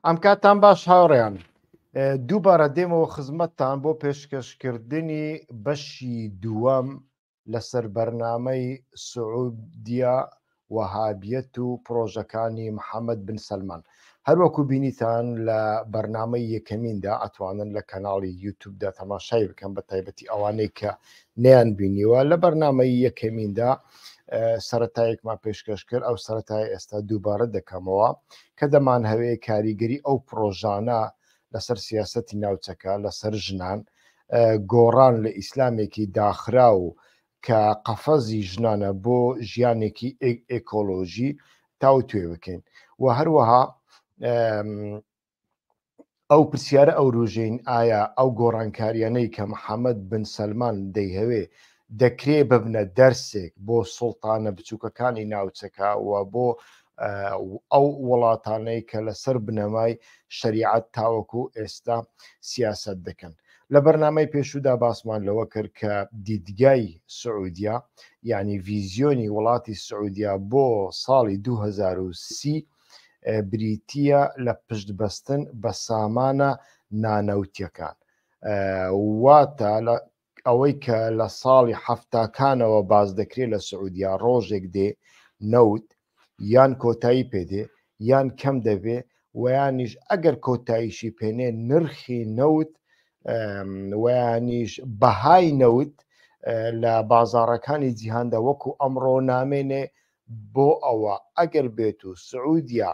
ئەم کاتان باش هاوڕێیان دووبارە دێمەوە خزمەتتان بۆ پێشکەشکردنی بەشی دووەم لەسەر بەرنامەی سعودیە وەهابیەت و پرۆژەکانی محەممەد بن سەلمان. هەروەکو بینیتان لە بەرنامەی یەکەمیندا ئەتوانن لە کەناڵی یوتیوبدا تەماشای بکەم، بە تایبەتی ئەوانەی کە نەیان بینیوە. لە بەرنامەی یەکەمیندا سەرەتایەکمان پێشکەش کرد، ئەو سەرەتای ئێستا دووبارە دەکەمەوە کە دەمان هەوەیە کاریگەری ئەو پرۆژانە لەسەر سیاسەتی ناوچەکە لەسەر ژنان گۆڕان لە ئیسلامێکی داخرا و کە قەفەزی ژنانە بۆ ژیانێکی ئێکۆلۆژی تاو توێ بکەین و هەروەها ئەو پرسیارە ئەو ڕۆژین ئایا ئەو گۆڕانکاریانەی کە محەممەد بن سەلمان دەیهەوێ دەکرێ ببنە دەرسێک بۆ سوڵتانە بچووکەکانی ناوچەکە و بۆ ئەو وڵاتانەی کە لەسەر بنەمای شریعەت تاوەکو ئێستا سیاست دەکەن. لە بەرنامەی پێشودا باسمان لەوە کرد کە دیدگای سعودیا یعنی ڤیزیۆنی وڵاتی سعودیا بۆ ساڵی 2030 بریتیە لە پشتبەستن بە سامانە نانەوتیەکان، واتە ئەوەی کە لە ساڵی هەفتاکانەوە باز دەکرێت لە سعودیا ڕۆژێک دێ نەوت یان کۆتایی پێدێ یان کەم دەبێ ویانیش ئەگەر کۆتاییشی پێنێ نرخی نەوت ویانیش بەهای نەوت لە بازاڕەکانی جیهاندا وەکو ئەمڕۆ نامێنێ بۆ ئەوە ئەگەر بێت و سعودیا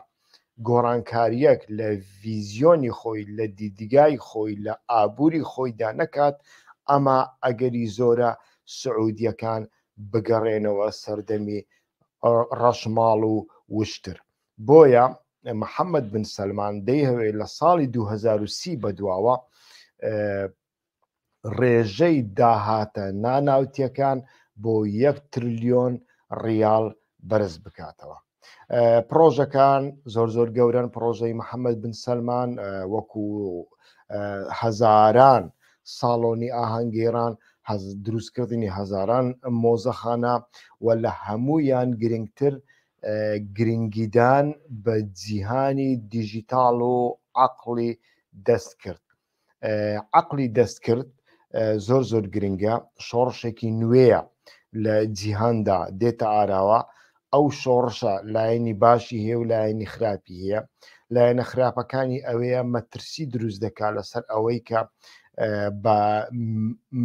گۆڕانکاریەک لە ڤیزیۆنی خۆی لە دیدگای خۆی لە ئابووری خۆیدا نەکات، ئەمە ئەگەری زۆرە سعودیەکان بگەڕێنەوە سەردەمی ڕەشماڵ و وشتر. بۆیە محەممەد بن سەلمان دەیهەوێت لە ساڵی 2030 بەدواوە ڕێژەی داهاتە ناناوتیەکان بۆ 1 تریلیۆن ریال بەرز بکاتەوە. پرۆژەکان زۆر گەورن. پرۆژەی محەممەد بن سەلمان وەکو هەزاران ساڵۆنی ئاهەنگێران دروستکردنی هەزاران مۆزەخانە و لە هەموویان گرنگتر گرنگیدان بە جیهانی دیژیتاڵ و عەقڵی دەست کرد. عەقڵی دەست کرد زۆر گرنگە، شۆڕشێکی نوێیە لە جیهاندا دێتە ئاراوە. ئەو شۆڕشە لایەنی باشی هەیە و لایەنی خراپی هەیە. لایەنە خراپەکانی ئەوەیە مەترسی دروست دەکات لەسەر ئەوەی کە بە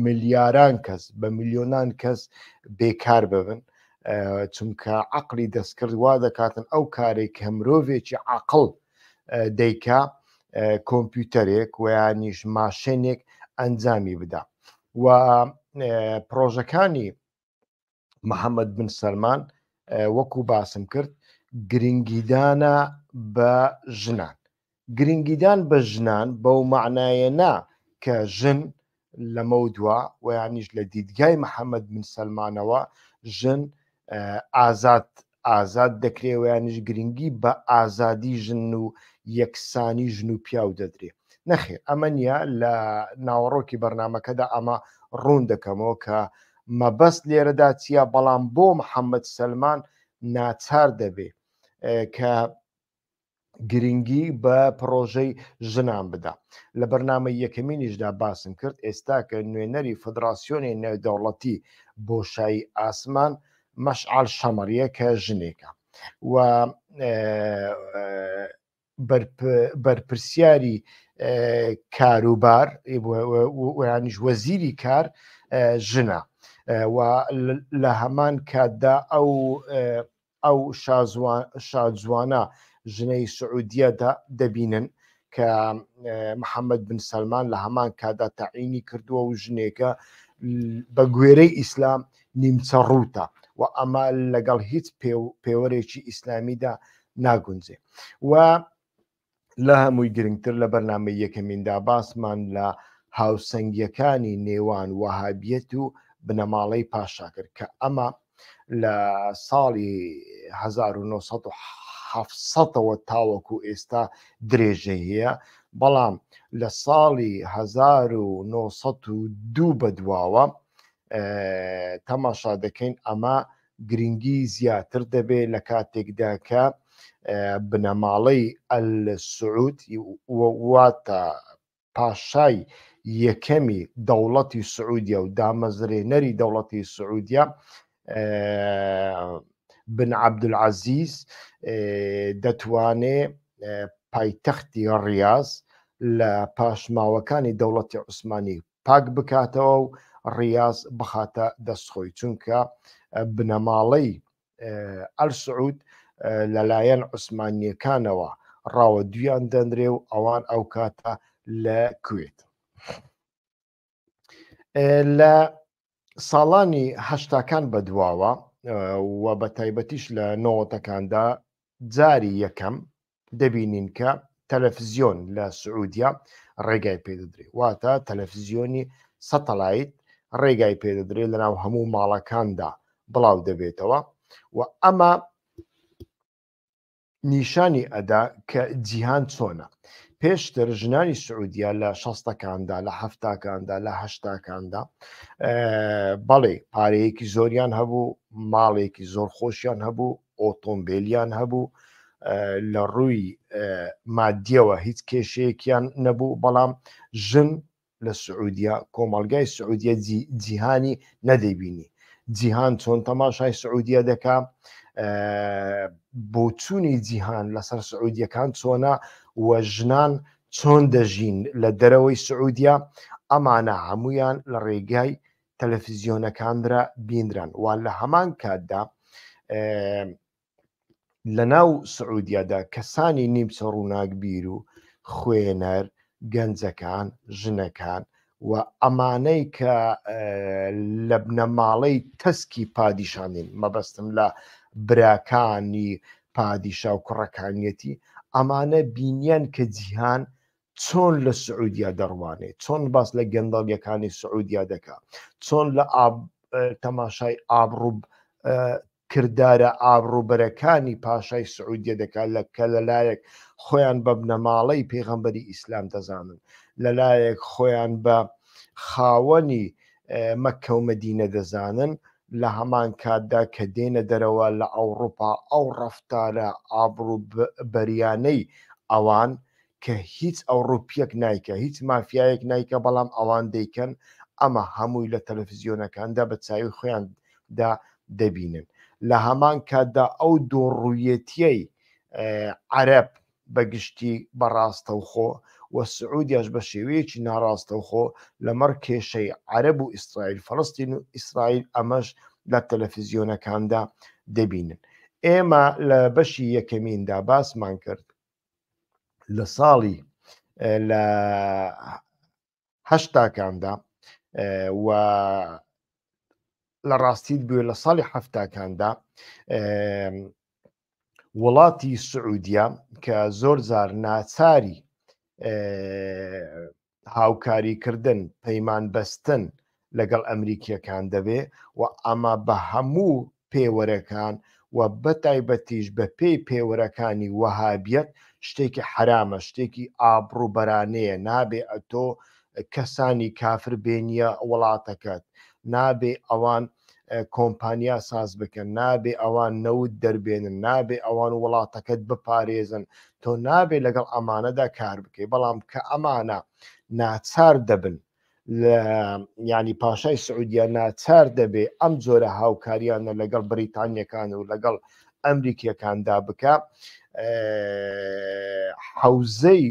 ملیاران کەس بە میلیۆنان کەس بێکار ببن، چونکە عەقڵی دەستکرد وا دەکاتن ئەو کارێک کە مرۆڤێکی عەقڵ دەیکا کۆمپیوتەرێک ویانیش ماشێنێک ئەنجامی بدا. و پرۆژەکانی محەممەد بن سەلمان وەکو باسم کرد گرنگیدانە بە ژنان. گرنگیدان بە ژنان بەو معنایە نا کە ژن لەمە دووە ویانیش لە دیدگای محەممەد بن سەلمانەوە ژن ئازاد دەکرێت ویانیش گرنگی بە ئازادی ژن و یەکسانی ژن و پیاو دەدرێت. نەخێر، ئەمە نییە. لە ناوەڕۆکی بەرنمەکەدا ئەمە ڕوون دەکەمەوە کە مەبەست لێرەدا چییە، بەڵام بۆ محەممەد سەلمان ناچار دەبێ کە گرنگی بە پرۆژەی ژنان بدا. لە بەرنامەی یەکەمینیشدا باسم کرد ئێستا کە نوێنەری فدراسیۆنی نێودەوڵەتی بۆشایی ئاسمان مەشعەل شەمەڕیە کە ژنێکە و بەرپرسیاری کاروبار ویانیش وەزیری کار ژنە و لە هەمان کاتدا ئەو شادجوانە ژنەی سعودیەدا دەبینن کە محەممەد بن سەلمان لە هەمان کاتدا تەعینی کردووە و ژنێکە بە گوێرەی ئیسلام نیمچە ڕووتە و ئەمە لەگەڵ هیچ پێوەرێکی ئیسلامیدا ناگونجێ. و لە هەمووی گرنگتر لە بەرنامەی یەکەمیندا باسمان لە هاوسەنگیەکانی نێوان وەهابیەت و بنەماڵەی پاشا کرد کە ئەمە لە ساڵی 1970ەوە تاوەکو ئێستا درێژە هەیە، بەڵام لە ساڵی 1902 بەدواوە تەماشا دەکەین ئەمە گرنگی زیاتر دەبێت لە کاتێکدا کە بنەماڵەی ئەل-سعود واتە پاشای یەکەمی دەوڵەتی سعودیە و دامەزرێنەری دەوڵەتی سعودیە بن عەبدولعەزیز دەتوانێ پایتەختی ڕیاض لە پاشماوەکانی دەوڵەتی عوسمانی پاک بکاتەوە و ڕیاض بخاتە دەستخۆی، چونکە بنەماڵەی ئەل-سعود لەلایەن عوسمانیەکانەوە ڕاوە دویان دەنرێ و ئەوان ئەو کاتە لە کوێت. لە ساڵانی هەشتاکان بەدواوە و بە تایبەتیش لە نۆوەتەکاندا جاری یەکەم دەبینین کە تەلەڤیزیۆن لە سعودیا ڕێگای پێدەدرێت، واتە تەلەڤیزیۆنی سەتەلایت ڕێگای پێدەدرێت لەناو هەموو ماڵەکاندا بڵاو دەبێتەوە و ئەمە نیشانی ئەدا کە جیهان چۆنە. پێشتر ژنانی سعودیا لە شەستەکاندا لە هەفتاکاندا لە هەشتاکاندا بەڵێ پارەیەکی زۆریان هەبوو، ماڵێکی زۆر خۆشیان هەبوو، ئۆتۆمبیلیان هەبوو، لە ڕووی مادیەوە هیچ کێشەیەکیان نەبوو، بەڵام ژن لە سعودیا کۆمەڵگای سعودیە جیهانی نەدەیبینی. جیهان چۆن تەماشای سعودیە دەکا، بۆچوونی جیهان لەسەر سعودیەکان چۆنە و ژنان چۆن دەژین لە دەرەوەی سعودیا، ئەمانە هەمویان لە ڕێگای تەلەڤیزیۆنەکاندرا بینران. وان لە هەمان کاتدا لە ناو سعودیادا کەسانی نیمچە ڕووناکبیر و خوێنەر، گەنجەکان، ژنەکان و ئەمانەی کە لە بنەماڵەی تەسکی پادیشانین، مەبەستم لە براکانی پادیشا و کوڕەکانیەتی، ئەمانە بینیان کە جیهان چۆن لە سعودیا دەڕوانێت، چۆن باس لە گەندەڵیەکانی سعودیا دەکا، چۆن لە تەماشای ئابڕوو کردارە ئابڕووبەرەکانی پاشای سعودیە دەکات کە لەلایەک خۆیان بە بنەماڵەی پێغەمبەری ئیسلام دەزانن، لەلایەک خۆیان بە خاوەنی مەککە و مەدینە دەزانن، لە هەمان کاتدا کە دێنە دەرەوە لە ئەوڕوپا ئەو ڕەفتارە ئابڕووبەریانەی ئەوان کە هیچ ئەوڕوپیەک نایکە، هیچ مافیایەک نایکە، بەڵام ئەوان دەیکەن. ئەمە هەمووی لە تەلەڤیزیۆنەکاندا بە چاوی خۆیاندا دەبینن. لە هەمان کاتدا ئەو دۆڕوویەتیەی عەرەب بەگشتی بەڕاستەوخۆ و سعودیاش بە شێوەیەکی ناڕاستەوخۆ لەمەڕ کێشەی عەرەب و ئیسرائیل، فەڵەستین و ئیسرائیل، ئەمەش لە تەلەڤیزیۆنەکاندا دەبینن. ئێمە لە بەشی یەکەمیندا باسمان کرد لە ساڵی لە هەشتاکاندا و لە ڕاستیت بوێ لە ساڵی هەفتاکاندا وڵاتی سعودیا کە زۆر جار ناچاری هاوکاریکردن، پەیمان بەستن لەگەڵ ئەمریکیەکان دەبێ و ئەمە بە هەموو پێوەرەکان و بە تایبەتیش بە پێی پێوەرەکانی وەهابیەت شتێکی حرامە، شتێکی ئابڕووبەرانەیە. نابێ ئەتۆ کەسانی کافر بێنیە وڵاتەکەت، نابێ ئەوان کۆمپانیا ساز بکەن، نابێ ئەوان نەوت دەربێنن، نابێ ئەوان وڵاتەکەت بپارێزن، تۆ نابێ لەگەڵ ئەمانەدا کار بکەی. بەڵام کە ئەمانە ناچار دەبن، ینی پاشای سعودیا ناچار دەبێ ئەم جۆرە هاوکاریانە لەگەڵ بریتانیەکان و لەگەڵ ئەمریکیەکاندا بکە، حەوزەی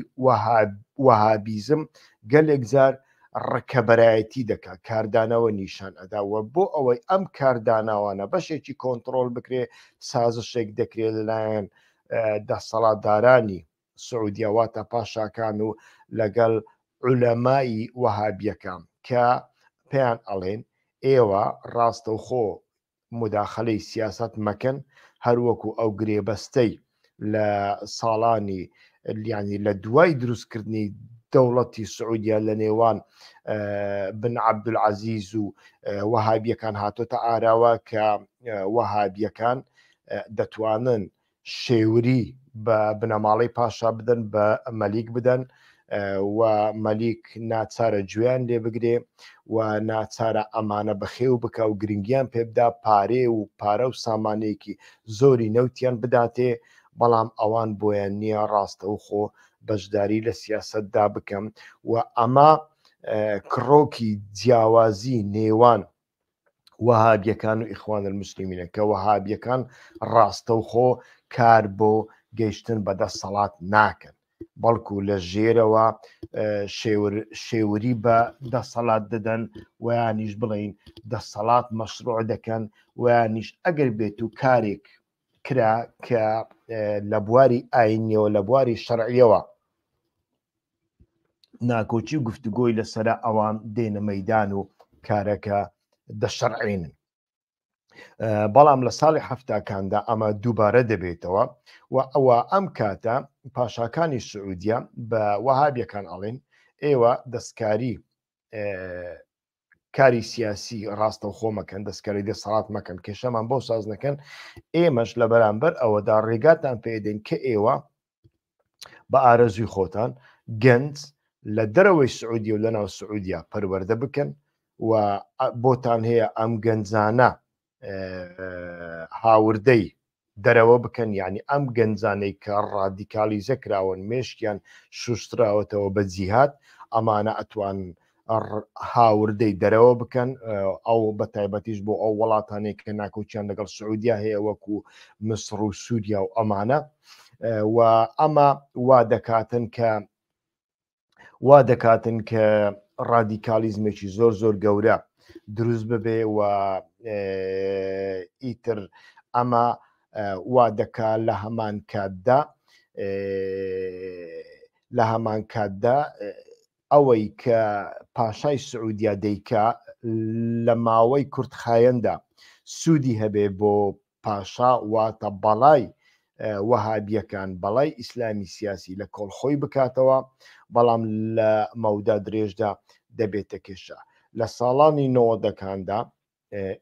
وەهابیزم گەلێک جار ڕکەبەرایەتی دەکات، کاردانەوە نیشان ئەداوە بۆ ئەوەی ئەم کارداناوانە بەشێکی کۆنتترۆل بکرێ، سازشێک دەکرێت لەلایەن دەسەڵاتدارانی سعودیا واتە پاشاکان و لەگەڵ عولەمای وەهابیەکان کە پێیان ئەڵێن ئێوە ڕاستەوخۆ مداخەلەی سیاست مەکەن، هەروەکو ئەو گرێبەستەی لە ساڵانی ینی لە دوای دروستکردنی دەوڵەتی سعودیا لە نێوان بن عەبدولعەزیز و وەهابیەکان هاتۆتە ئاراوە کە وەهابیەکان دەتوانن شێوری بە بنەماڵەی پاشا بدەن، بە مەلیک بدەن و مەلیک ناچارە گوێیان لێ بگرێ و ناچارە ئەمانە بەخێو بکە و گرنگیان پێ بدا، پارێ و پارە و سامانەیەکی زۆری نەوتیان بداتێ، بەڵام ئەوان بۆیان نییە ڕاستەوخۆ بەشداری لە سیاسەتدا بکەم و ئەمە کڕۆکی جیاوازی نێوان وەهابیەکان و ئیخوان المسلمینە کە وەهابیەکان ڕاستەوخۆ کار بۆ گەیشتن بەدەسەڵات ناکەن، بەڵکو لە ژێرەوە شێوری بە دەسەڵات دەدەن ویانیش بڵین دەسەڵات مەشروع دەکەن ویانیش ئەگەر بێت و کارێک کرا کە لە بواری ئاینیەوە لە بواری شەرعیەوە ناکۆچی گفتوگۆی لەسەرە ئەوان دێنە مەیدان و کارەکە دەشەرعێنن. بەڵام لە ساڵی هەفتاکاندا ئەمە دووبارە دەبێتەوە و ئەوە ئەم کاتە پاشاکانی سعودیا بە وەهابیەکان ئەڵێن ئێوە دەستکاری کاری سیاسی ڕاستەوخۆ مەکەن، دەستکاری دەسەڵات مەکەن، کێشەمان بۆ ساز نەکەن، ئێمەش لە بەرامبەر ئەوەدا ڕێگاتان پێدەین کە ئێوە بە ئارەزوی خۆتان گەنج لە دەرەوەی سعودی و لەناو سعودیا پەروەردە بکەن و بۆتان هەیە ئەم گەنجانە هاوردەی دەرەوە بکەن، یعنی ئەم گەنجانەی کە ڕادیکالیزە کراون مێشکیان شوشتراوەتەوە بە جیهاد ئەمانە ئەتوان هاوردەی دەرەوە بکەن، ئەو بە تایبەتیش بۆ ئەو وڵاتانەی کە ناکۆچیان لەگەڵ سعودیا هەیە وەکو مسر و سووریا و ئەمانە و ئەمە وا دەکاتن کە ڕادیکالیزمێکی زۆر زۆر گەورە دروست ببێ و ئیتر ئەمە وا دەکا لە هەمان کاتدا ئەوەی کە پاشای سعودیا دەیکا لە ماوەی کورتخایەندا سوودی هەبێ بۆ پاشا واتە بەڵای وەهابیەکان بەڵای ئیسلامی سیاسی لە کۆڵخۆی بکاتەوە، بەڵام لە مەودا درێژدا دەبێتە کێشە. لە ساڵانی 90ەکاندا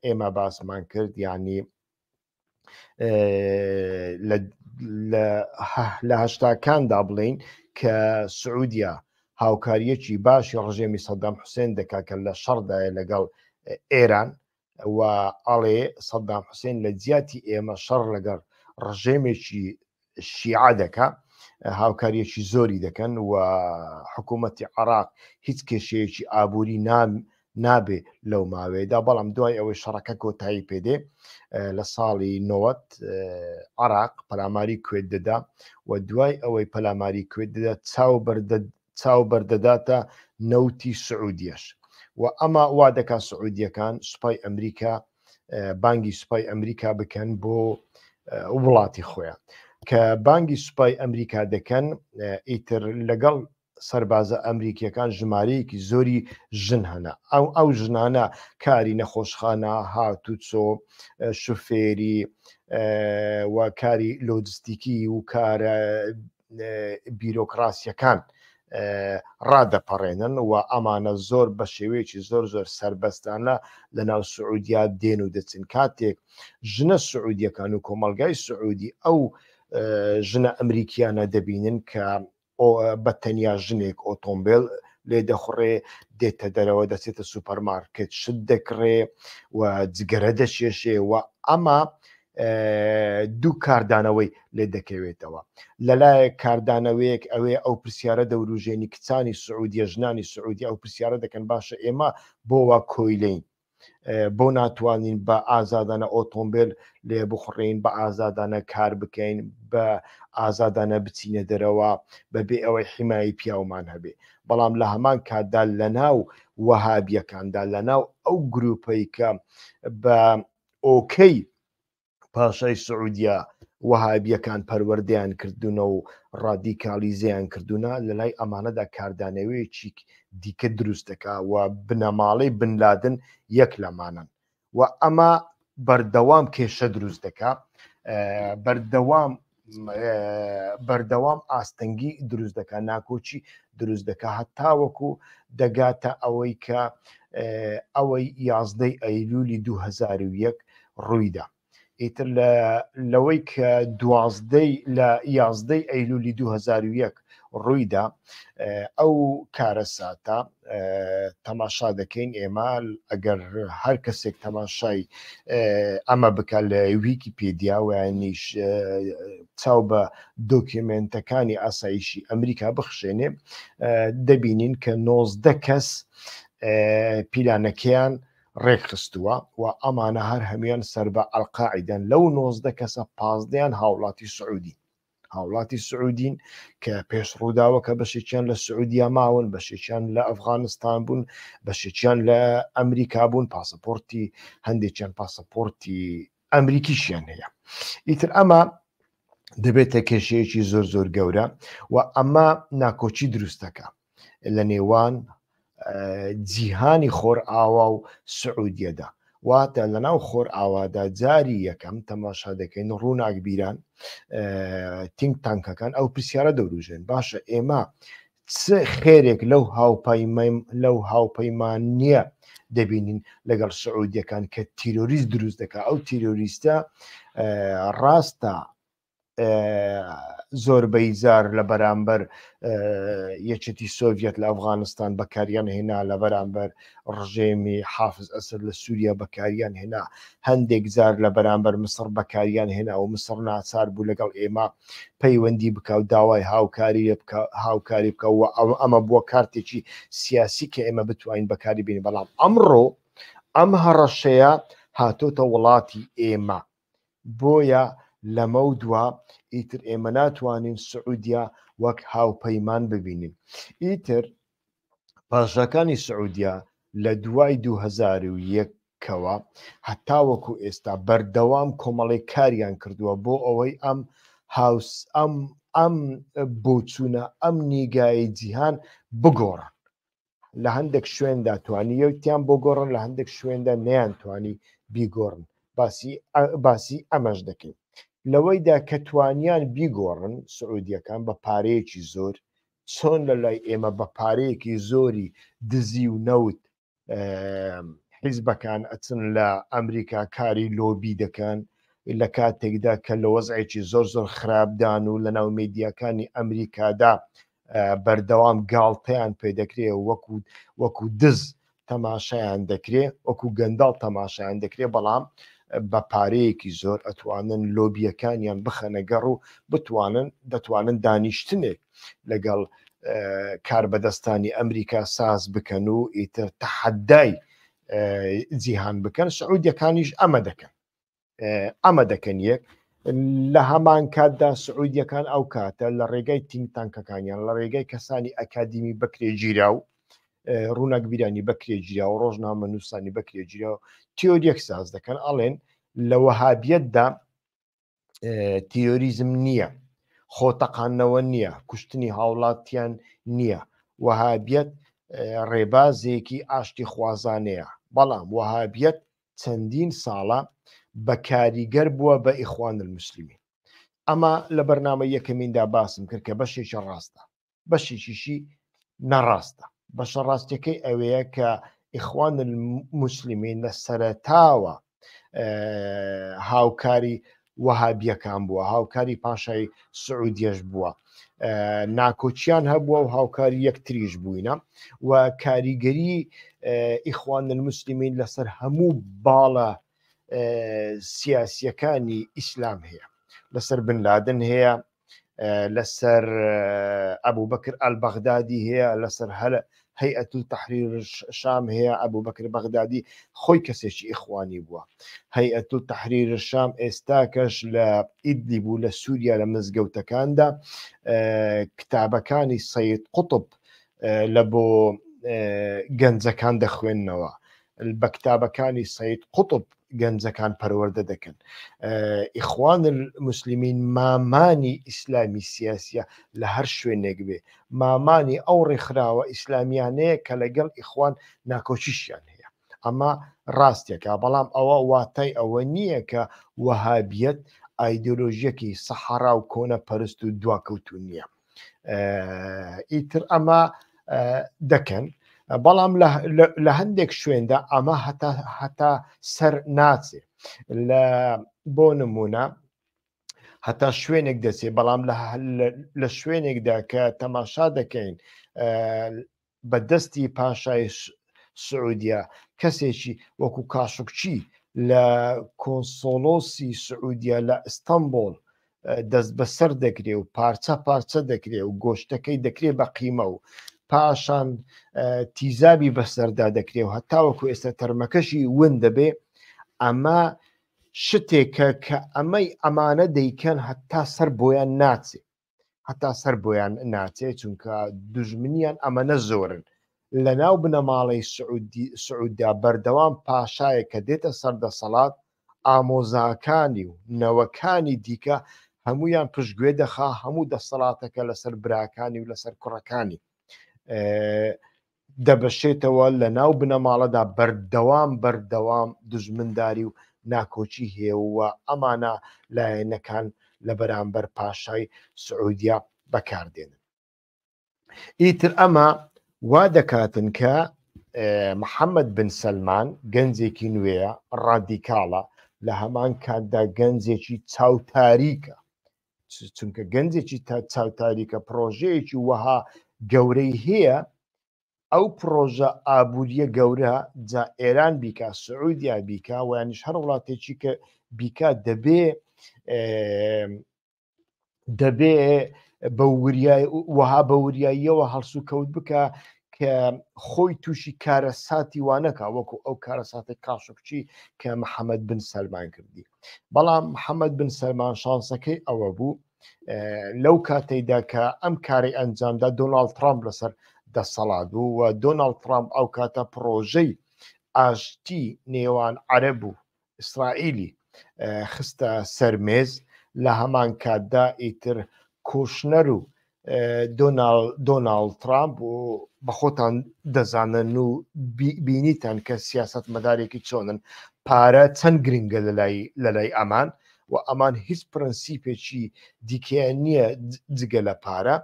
ئێمە باسمان کرد، یعنی لە هەشتاکاندا بڵین کە سعودیا هاوکاریەکی باشی ڕژێمی سەدام حوسێن دەکا کە لە شەڕدایە لەگەڵ ئێران و ئەڵێ سەدام حوسێن لە جیاتی ئێمە شەڕ لەگەڵ ڕژێمێکی شیعە دەکا، هاوکاریەکی زۆری دەکەن و حکوومەتی عێراق هیچ کێشەیەکی ئابووری نابێ لەو ماوەیەدا. بەڵام دوای ئەوەی شەڕەکە کۆتایی پێدێ لە ساڵی 90 عێراق پەلاماری کوێت دەدا و دوای ئەوەی پەلاماری کوێت دەدا چاو بەردەداتە نەوتی سعودیەش و ئەمە وا دەکات سعودیەکان سوپای ئەمریکا بانگی سوپای ئەمریکا بکەن بۆ وڵاتی خۆیان، کە بانگی سوپای ئەمریکا دەکەن ئیتر لەگەڵ سەربازە ئەمریکیەکان ژمارەیەکی زۆری ژن هەنا، ئەو ژنانە کاری نەخۆشخانە هاتوچۆ شوفێری و کاری لۆجستیکی و کارە بیرۆکراسیەکان ڕادەپەڕێنن و ئەمانە زۆر بە شێوەیەکی زۆر زۆر سربەستانە لە ناو سعودیا دێن و دەچن. کاتێک ژنە سعودیەکان و کۆمەلگای سعودی ئەو ژنە ئەمریکیانە دەبینن کە بە تەنیا ژنێک ئۆتۆمبیل لێ دەخڕێ، دێتە دەرەوە دەچێتە سوپەرمارکت شت دەکڕێ و جگەرە دەشێشێ و ئەمە دوو کاردانەوەی لێ دەکەوێتەوە. لەلایەک کاردانەوەیەک ئەوێ ئەو پرسیارە دەوروژێنی کچانی سعودیە ژنانی سعودی ئەو پرسیارە دەکەن باشە ئێمە بۆوە کۆیلین، بۆ ناتوانین بە ئازادانە ئۆتۆمبیل لێ بخڕین، بە ئازادانە کار بکەین، بە ئازادانە بچینە دەرەوە بەبێ ئەوەی حیمایی پیاومان هەبێ. بەڵام لە هەمان کاتدا لە ناو وەهابیەکاندا لە ناو ئەو گروپەی کە بە ئۆکەی پاشای سعودیا وەهابیەکان پەروەردەیان کردوونە و ڕادیکالیزەیان کردوونە، لە لای ئەمانەدا کاردانەوەیەکی دیکە دروست دەکا و بنەماڵەی بنلادن یەک لەمانن و ئەمە بەردەوام کێشە دروست دەکا، بەردەوام ئاستەنگی دروست دەکا، ناکۆچی دروست دەکا، هەتاوەکو دەگاتە ئەوەی کە ئەوەی 11 ئەیلولی 2001 ڕوویدا ئیتر لەوەی کە 11 ئەیلولی 2001 ڕوویدا ئەو کارە ساتە تەماشا دەکەین ئێمە ئەگەر هەر کەسێک تەماشای ئەمە بکە لە ویکیپیدیا ویانیش چاو بە دۆکیومنتەکانی ئاسایشی ئەمریکا بخشێنێ دەبینین کە 19 کەس پیلانەکەیان ڕێکخستووە و ئەمانە هەر هەمیان سەر بە ئەلقاعیدەن لەو 19 کەسە 15 هاوڵاتی سعودین کە پێشڕووداوە کە بەشێکیان لە سعودیا ماون، بەشێکیان لە ئەفغانستان بوون، بەشێکیان لە ئەمریکا بوون، پاسەپۆرتی هەندێکیان پاسەپۆرتی ئەمریکیشیان هەیە. ئیتر ئەمە دەبێتە کێشەیەکی زۆر گەورە و ئەمە ناکۆچی دروستەکە لە نێوان جیهانی خۆر ئاوا و سعودیەدا. واتە لەناو خۆر ئاوادا جاری یەکەم تەماشا دەکەین ڕووناک بیران تینگ تانکەکان ئەو پرسیارە دەوروژێن باشە ئێمە چ خێرێک لەو هاوپەیمانیە دەبینین لەگەڵ سعودیەکان کە تیرۆریست دروست دەکات. ئەو تیرۆریستە ڕاستە زۆربەی جار لە بەرامبەر یەکێتی سۆڤێت لە ئەفغانستان بەکاریان هێنا، لە بەرامبەر ڕژێمی حافز ئەسەد لە سووریا بەکاریان هێنا، هەندێک جار لە بەرامبەر مسر بەکاریان هێنا و مسر ناچار بوو لەگەڵ ئێمە پەیوەندی بکە و داوای هاوکاری بکە و ئەمە بووە کارتێکی سیاسی کە ئێمە بتوانین بەکاری بین. بەڵام ئەمڕۆ ئەم هەڕەشەیە هاتۆتە وڵاتی ئێمە، بۆیە لەمە دووە ئیتر ئێمە ناتوانین سعودیا وەک هاوپەیمان ببینین. ئیتر پاشەکانی سعودیا لە دوای 2001ەوە هەتا وەکو ئێستا بەردەوام کۆمەڵی کاریان کردووە بۆ ئەوەی ئەم بۆچوونە ئەم نیگای جیهان بگۆڕن. لە هەندێک شوێندا توانی یەکتیان بۆ گۆڕن، لە هەندێک شوێندا نەیانتوانی بیگۆڕن. باسی ئەمەش دەکەین لەوەیدا کە توانیان بیگۆڕن سعودیەکان بە پارەیەکی زۆر، چۆن لە لای ئێمە بە پارەیەکی زۆری دزی و نەوت حیزبەکان ئەچن لە ئەمریکا کاری لۆبی دەکەن لە کاتێکدا کە لە وەزعێکی زۆر خراپدان و لە ناو میدیاکانی ئەمریکادا بەردەوام گاڵتەیان پێدەکرێ وەکو دز تەماشایان دەکرێ، وەکو گەنداڵ تەماشایان دەکرێ، بەڵام بە پارەیەکی زۆر ئەتوانن لۆبیەکانیان بخەنە گەڕ و دەتوانن دانیشتنێک لەگەڵ کاربەدەستانی ئەمریکا ساز بکەن و ئیتر تەحەدای جیهان بکەن. سعودیەکانیش ئەمە دەکەن یەک لە هەمان کاتدا سعودیەکان ئەو کاتە لە ڕێگای تینگتانکەکانیان لە ڕێگای کەسانی ئەکادیمی بەکرێگیرا و ڕووناکبیرانی بەکرێگیرا و ڕۆژنامە نووسانی بەکرێگیرا و تیۆریەک ساز دەکەن، ئەڵێن لە وەهابیەتدا تیۆریزم نییە، خۆتەقانەوە نییە، کوشتنی هاوڵاتیان نییە، وەهابیەت ڕێبازێکی ئاشتی خوازانەیە. بەڵام وەهابیەت چەندین ساڵە بەکاریگەر بووە بە ئیخوان الموسلیمین. ئەمە لە بەرنامە یەکەمیندا باسم کرد کە بەشێکی ڕاستە، بەشێکیشی نەڕاستە. بەشە ڕاستیەکەی ئەوەیە کە ئیخوان الموسلیمین لە سەرەتاوە هاوکاری وەهابیەکان بووە، هاوکاری پاشای سعودیەش بووە، ناکۆچیان هەبووە و هاوکاری یەکتریش بووینە و کاریگەری ئیخوان الموسلیمین لەسەر هەموو باڵە سیاسیەکانی ئیسلام هەیە، لەسەر بن لادن هەیە، لەسەر ئەبوو بەکر ئەلبەغدادی هەیە، لەسەر هەیئەت التەحریر شام هەیە. ئەبوو بەکر بەغدادی خۆی کەسێکی ئیخوانی بووە. هەیئەت التەحریر شام ئێستاکەش لە ئیدلیب و لە سووریا لە مزگەوتەکاندا کتابەکانی سەید قوتب لە بۆ گەنجەکان دەخوێننەوە، بە کتابەکانی سەید قوتب گەنجەکان پەروەردە دەکەن. ئیخوان الموسلیمین مامانی ئیسلامی سیاسیە لە هەر شوێنێک بێ، مامانی ئەو ڕێکخراوە ئیسلامیانەیە کە لەگەڵ ئیخوان ناکۆچیشیان هەیە. ئەمە ڕاستێکە، بەڵام ئەوە واتای ئەوە نییە کە وەهابیەت ئایدۆلۆژیەکی سەحەرا و کۆنە پەرست و دواکەوتو نییە. ئیتر ئەمە دەکەن، بەڵام لە هەندێک شوێندا ئەمە هەتا سەر ناچێ. بۆ نمونە هەتا شوێنێک دەچێت بەڵام لە شوێنێکدا کە تەماشا دەکەین بە دەستی پاشای سعودیا کەسێکی وەکو کاشقچی لە کۆنسۆلۆسی سعودیا لە ئیستانبول دەست بەسەر دەکرێ و پارچە پارچە دەکرێ و گۆشتەکەی دەکرێت بە قیمە و پاشان تیزابی بەسەردا دەکرێت و هەتاوەکو ئێستا تەرمەکەشی ون دەبێ ئەمە شتێکە کە ئەمانە دەیکەن هەتا سەر بۆیان ناچێ هەتا سەر بۆیان ناچێت چونکە دژمنیان ئەمەنە زۆرن لە ناو بنەماڵەی سعودیا بەردەوام پاشایە کە دێتە سەردەسەڵات ئامۆزاکانی و نەوەکانی دیکە هەمویان پشتگوێ دەخا هەموو دەسەڵاتەکە لەسەر براکانی و لەسەر کوڕەکانی دەبەشێتەوە لە ناو بنەماڵەدا بەردەوام دژمنداری و ناکۆچی هێوە ئەمانە لایەنەکان لە بەرامبەر پاشای سعودیا بەکاردێنن. ئیتر ئەمە وا دەکاتن کە محەممەد بن سەلمان گەنجێکی نوێیە ڕادیکاڵە لە هەمان کاتدا گەنجێکی چاوتاریکە چونکە گەنجێکی چاوتاریکە پرۆژەیەکی وەها گەورەی هەیە ئەو پرۆژە ئابوووریە گەورە جا ئێران بیکە سعودیا بیکە و یانیش هەر وڵاتێکی کە بیکە دەبێ وەها بە وریاییەوە هەڵسو کەوت بکە کە خۆی تووشی کارەساتی وانەکە وەکو ئەو کارەساتی کاشقچی کە محەممەد بن سەلمان کردی بەڵام محەممەد بن سەلمان شانسەکەی ئەوە بوو لەو کاتەیدا کە ئەم کاری ئەنجامدا دۆناڵد ترامپ لەسەر دەسەڵات بوو و دۆناڵد ترامپ ئەو کاتە پرۆژەی ئاشتی نێوان عەرەب و ئیسرائیلی خستە سەرمێز لە هەمان کاتدا ئیتر کۆشنەر و دۆناڵد ترامپ و بەخۆتان دەزانن و بینیتان کە سیاست مەدارێکی چۆنن پارە چەند گرنگە لە لای ئەمان و ئەمان هیچ پرەنسیپێکی دیکەیان نییە جگە لە پارە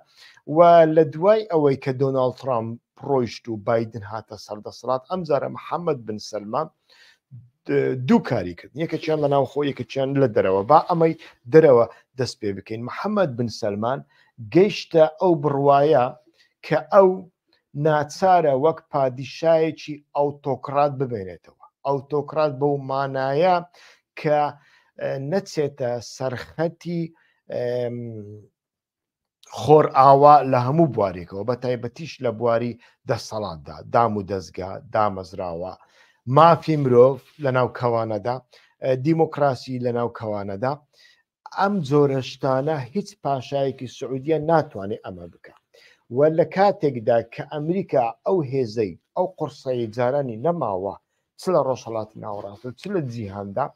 و لە دوای ئەوەی کە دۆناڵد ترامپ ڕۆیشت و بایدن هاتە سەردەسەڵات ئەمجارە محەممەد بن سەلمان دوو کاری کرد یەکەچیان لە ناو خۆ یەکەچیان لە دەرەوە با ئەمەی دەرەوە دەست پێ بکەین محەممەد بن سەلمان گەیشتە ئەو بڕوایە کە ئەو ناچارە وەک پادیشایەکی ئەوتۆکرات ببێنێتەوە ئەوتۆکرات بەو مانایە کە نەچێتە سەرخەتی خۆر ئاوا لە هەموو بوارێکەوە بە تایبەتیش لە بواری دەسەڵاتدا دام و دەستگا دامەزراوە مافی مرۆڤ لە ناو کەوانەدا دیموکراسی لە ناو کەوانەدا ئەم جۆرە شتانە هیچ پاشایەکی سعودیە ناتوانێت ئەمە بکە و لە کاتێکدا کە ئەمریکا ئەو هێزەی ئەو قورسەی جارانی نەماوە چ لە ڕۆژهەڵاتی ناوەڕاست و چ لە جیهاندا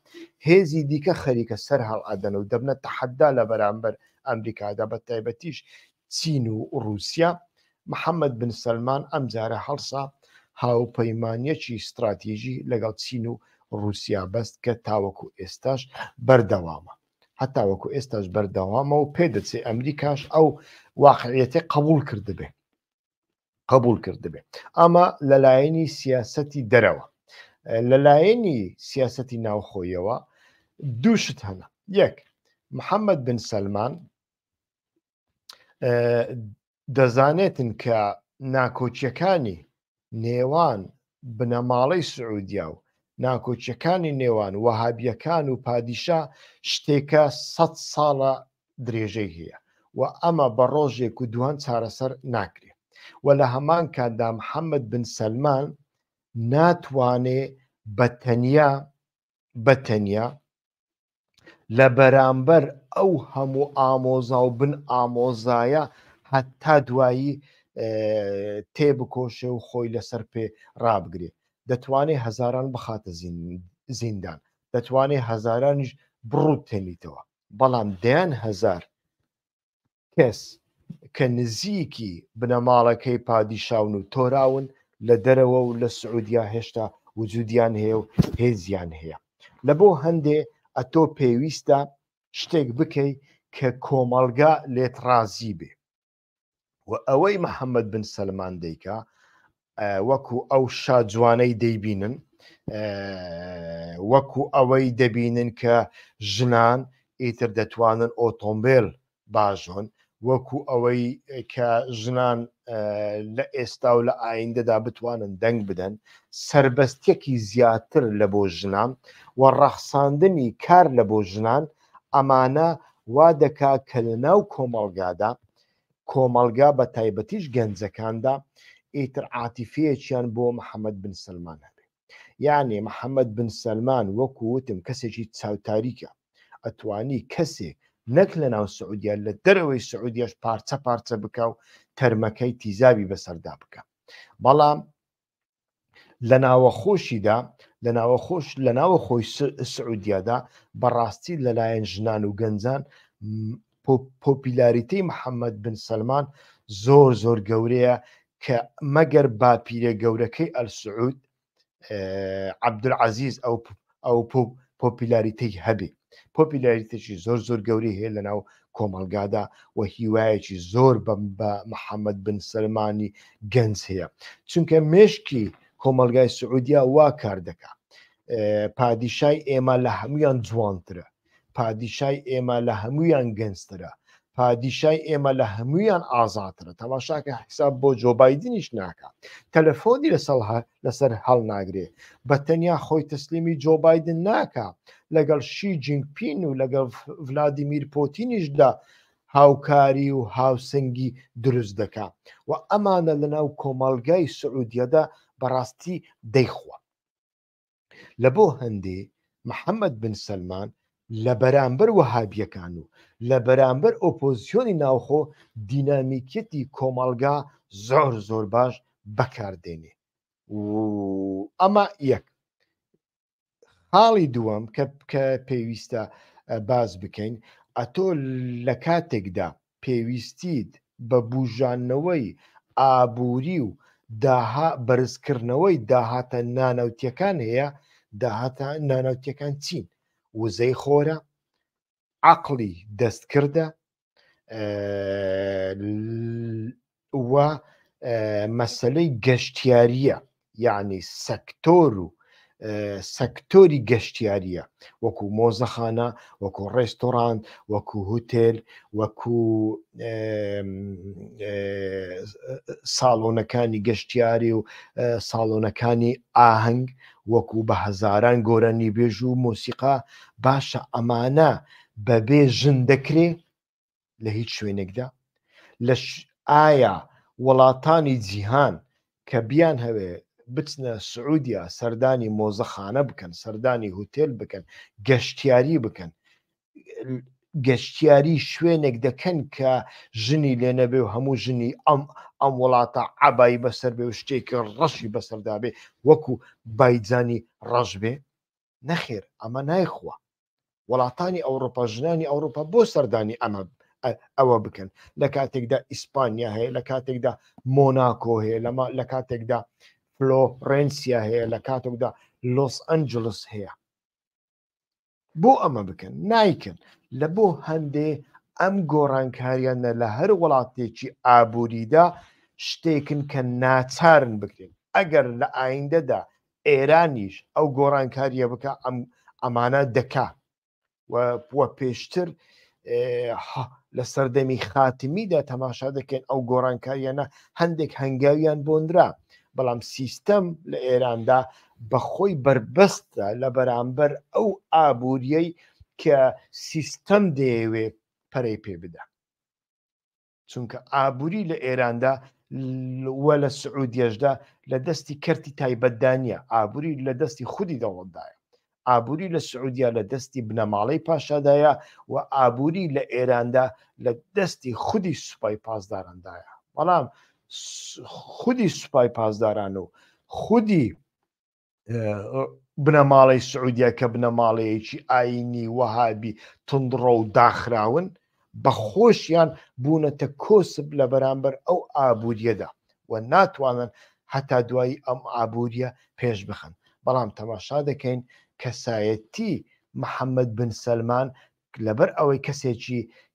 هێزی دیکە خەریکە سەر هەڵ ئەدەن و دەبنە تەحەدا لە بەرامبەر ئەمریکادا بە تایبەتیش چین و رووسیا محەممەد بن سەلمان ئەم جارە هەڵسا هاوپەیمانیەکی استراتیژی لەگەڵ چین و رووسیا بەست کە تاوەکو ئێستاش بەردەوامە هەتاوەکو ئێستاش بەردەوامە و پێدەچێ ئەمریکاش ئەو واقعیەتی قبول کردبێ ئەمە لەلایەنی سیاسەتی دەرەوە لەلایەنی سیاسەتی ناوخۆیەوە دووشت هەنا یەک محەممەد بن سەلمان دەزانێتن کە ناکۆچیەکانی نێوان بنەماڵەی سعودیا و ناکۆچیەکانی نێوان وەهابیەکان و پادیشا شتێکە 100 ساڵە درێژەی هەیە و ئەمە بە ڕۆژێک و دوان چارەسەر ناکرێت و لە هەمان کاتدا محەممەد بن سەلمان ناتوانێ بەتەنیا لە بەرامبەر ئەو هەموو ئامۆزا و بن ئامۆزایە هەتا دوایی تێبکۆشێ و خۆی لەسەر پێ ڕابگرێ دەتوانێت هەزاران بخاتە زیندان دەتوانێت هەزارانیش بڕوت تێنیتەوە بەڵام دەیان هەزار کەس کە نزیکی بنەماڵەکەی پادیشاون و تۆراون لە دەرەوە و لە سعودیا هێشتا وجودیان هەیە و هێزیان هەیە لە بۆ هەندێ ئەتۆ پێویستە شتێک بکەی کە کۆمەڵگا لێت ڕازی بێ و ئەوەی محەممەد بن سەلمان دەیکا وەکو ئەو شاجوانەی دەیبینن وەکو ئەوەی دەبینن کە ژنان ئیتر دەتوانن ئۆتۆمبیل باژۆن، وەکو ئەوەی کە ژنان لە ئێستا و لە ئایندەدا بتوانن دەنگ بدەن، سربەستێکی زیاتر لە بۆ ژنان و ڕەخساندنی کار لە بۆ ژنان، ئەمانە وا دەکا کە لە ناو کۆمەڵگادا کۆمەڵگا بە تایبەتیش گەنجەکاندا ئیتر عاتیفەیەکیان بۆ محەممەد بن سلمان هەبێ. یعنی محەممەد بن سلمان وەکو وتم کەسێکی چاوتاریکە، ئەتوانی کەسێک نەک لە ناو سعودیا لە دەرەوەی سعودیاش پارچە پارچە بکە و تەرمەکەی تیزابی بەسەردا بکە. بەڵام لە ناوەخۆشیدا لە ناوەخۆی سعودیادا بەڕاستی لەلایەن ژنان و گەنجان پۆپیلاریتەی محەممەد بن سلمان زۆر زۆر گەورەیە کە مەگەر باپیرە گەورەکەی ئەلسعود عەبدولعەزیز ئەو پۆپیلاریتەی هەبێ، پۆپیلاریتێکی زۆر زۆر گەورەی هەیە لە ناو کۆمەلگادا و هیوایەکی زۆر بە محەممەد بن سلمانی گەنج هەیە، چونکە مێشکی کۆمەلگای سعودیا وا کار دەکات. پادیشای ئێمە لە هەمویان جوانترە، پادیشای ئێمە لە هەمویان گەنجترە، پادیشای ئێمە لە هەمویان ئازاترە. تەماشاکە حساب بۆ جۆ بایدنیش ناکات، تەلەفۆنی لەسەر هەڵ ناگرێ، بە تەنیا خۆی تەسلیمی جۆ بایدن ناکات، لەگەڵ شی جینگپین و لەگەڵ ڤلادیمیر پۆتینیشدا هاوکاری و هاوسەنگی دروست دەکات و ئەمانە لە ناو کۆمەڵگای سعودیەدا بەڕاستی دەیخوا. لە بۆ هەندێ محەممەد بن سلمان لە بەرامبەر وەهابیەکان و لە بەرامبەر ئۆپۆزیسیۆنی ناوخۆ دینامیکەتی کۆمەڵگا زۆر زۆر باش بەکاردێنێ. ئەمە یەک. حاڵی دووەم کە پێویستە باز بکەین، ئەتۆ لە کاتێکدا پێویستیت بە بوژانەوەی ئابووری و بەرزکردنەوەی داهاتە نانەوتیەکان هەیە، داهاتە نانەوتیەکان چین؟ وزەی خۆرە، عەقڵی دەستکردە و مەسەلەی گەشتیاریە، یعنی سەکتۆر و سەکتۆری گەشتیاریە، وەکو مۆزەخانە، وەکو ڕێستۆران، وەکو هوتێل، وەکو ساڵۆنەکانی گەشتیاری و ساڵۆنەکانی ئاهەنگ، وەکو بە هەزاران گۆرەنی بێژ و مۆسیقا. باشە ئەمانە بەبێ ژن دەکرێ لە هیچ شوێنێکدا؟ ئایا وڵاتانی جیهان کە بیان هەوێ بچنە سعودیا سەردانی مۆزەخانە بکەن، سەردانی هوتێل بکەن، گەشتیاری بکەن، گەشتیاری شوێنێک دەکەن کە ژنی لێ نەبێ و هەموو ژنی ئەم وڵاتە عەبایی بەسەر بێ و شتێکی ڕەشی بەسەردا بێ وەکو بایجانی ڕەش بێ؟ نەخێر، ئەمە نایخوا. وڵاتانی ئەوروپا، ژنانی ئەوروپا بۆ سەردانی ئەوە بکەن لە کاتێکدا ئیسپانیا هەیە، لە کاتێکدا مۆناکۆ هەیە، لە کاتێکدا فلۆرەنسیا هەیە، لە کاتێکدا لۆس ئەنجلس هەیە. بۆ ئەمە بکەن نایکن. لە بۆ هەندێ ئەم گۆڕانکاریانە لە هەر وڵاتێکی ئابووریدا شتێکن کە ناچارن بکرێن. ئەگەر لە ئایندەدا ئێرانیش ئەو گۆڕانکاریە بکە، ئەمانە دەکا وە پێشتر لە سەردەمی خاتمیدا تەماشا دەکەن ئەو گۆڕانکاریانە هەندێک هەنگاویان بۆندرا، بەڵام سیستەم لە ئێراندا بەخۆی بربەستە لە بەرامبەر ئەو ئابووریەی کە سیستەم دەیەوێ پەرەی پێ بدە. چونکە ئابووری لە ئێراندا وە لە سعودیەشدا لە دەستی کەرتی تایبەتدانیە، ئابووری لە دەستی خودی دەوڵەتدایە. ئابووری لە سعودیا لە دەستی بنەماڵەی پاشادایە و ئابووری لە ئێراندا لە دەستی خودی سوپای پاسدارندایە. بەڵام خودی سوپای پاسداران و خودی بنەماڵەی سعودیا کە بنەماڵەیەکی ئاینی وەهابی تندڕە و داخراون، بە خۆشیان بوونەتە کۆسب لە بەرامبەر ئەو ئابووریەدا و ناتوانن هەتا دوایی ئەم ئابووریە پێش بخەن. بەڵام تەماشا دەکەین کەسایەتی محەممەد بن سلمان لەبەر ئەوەی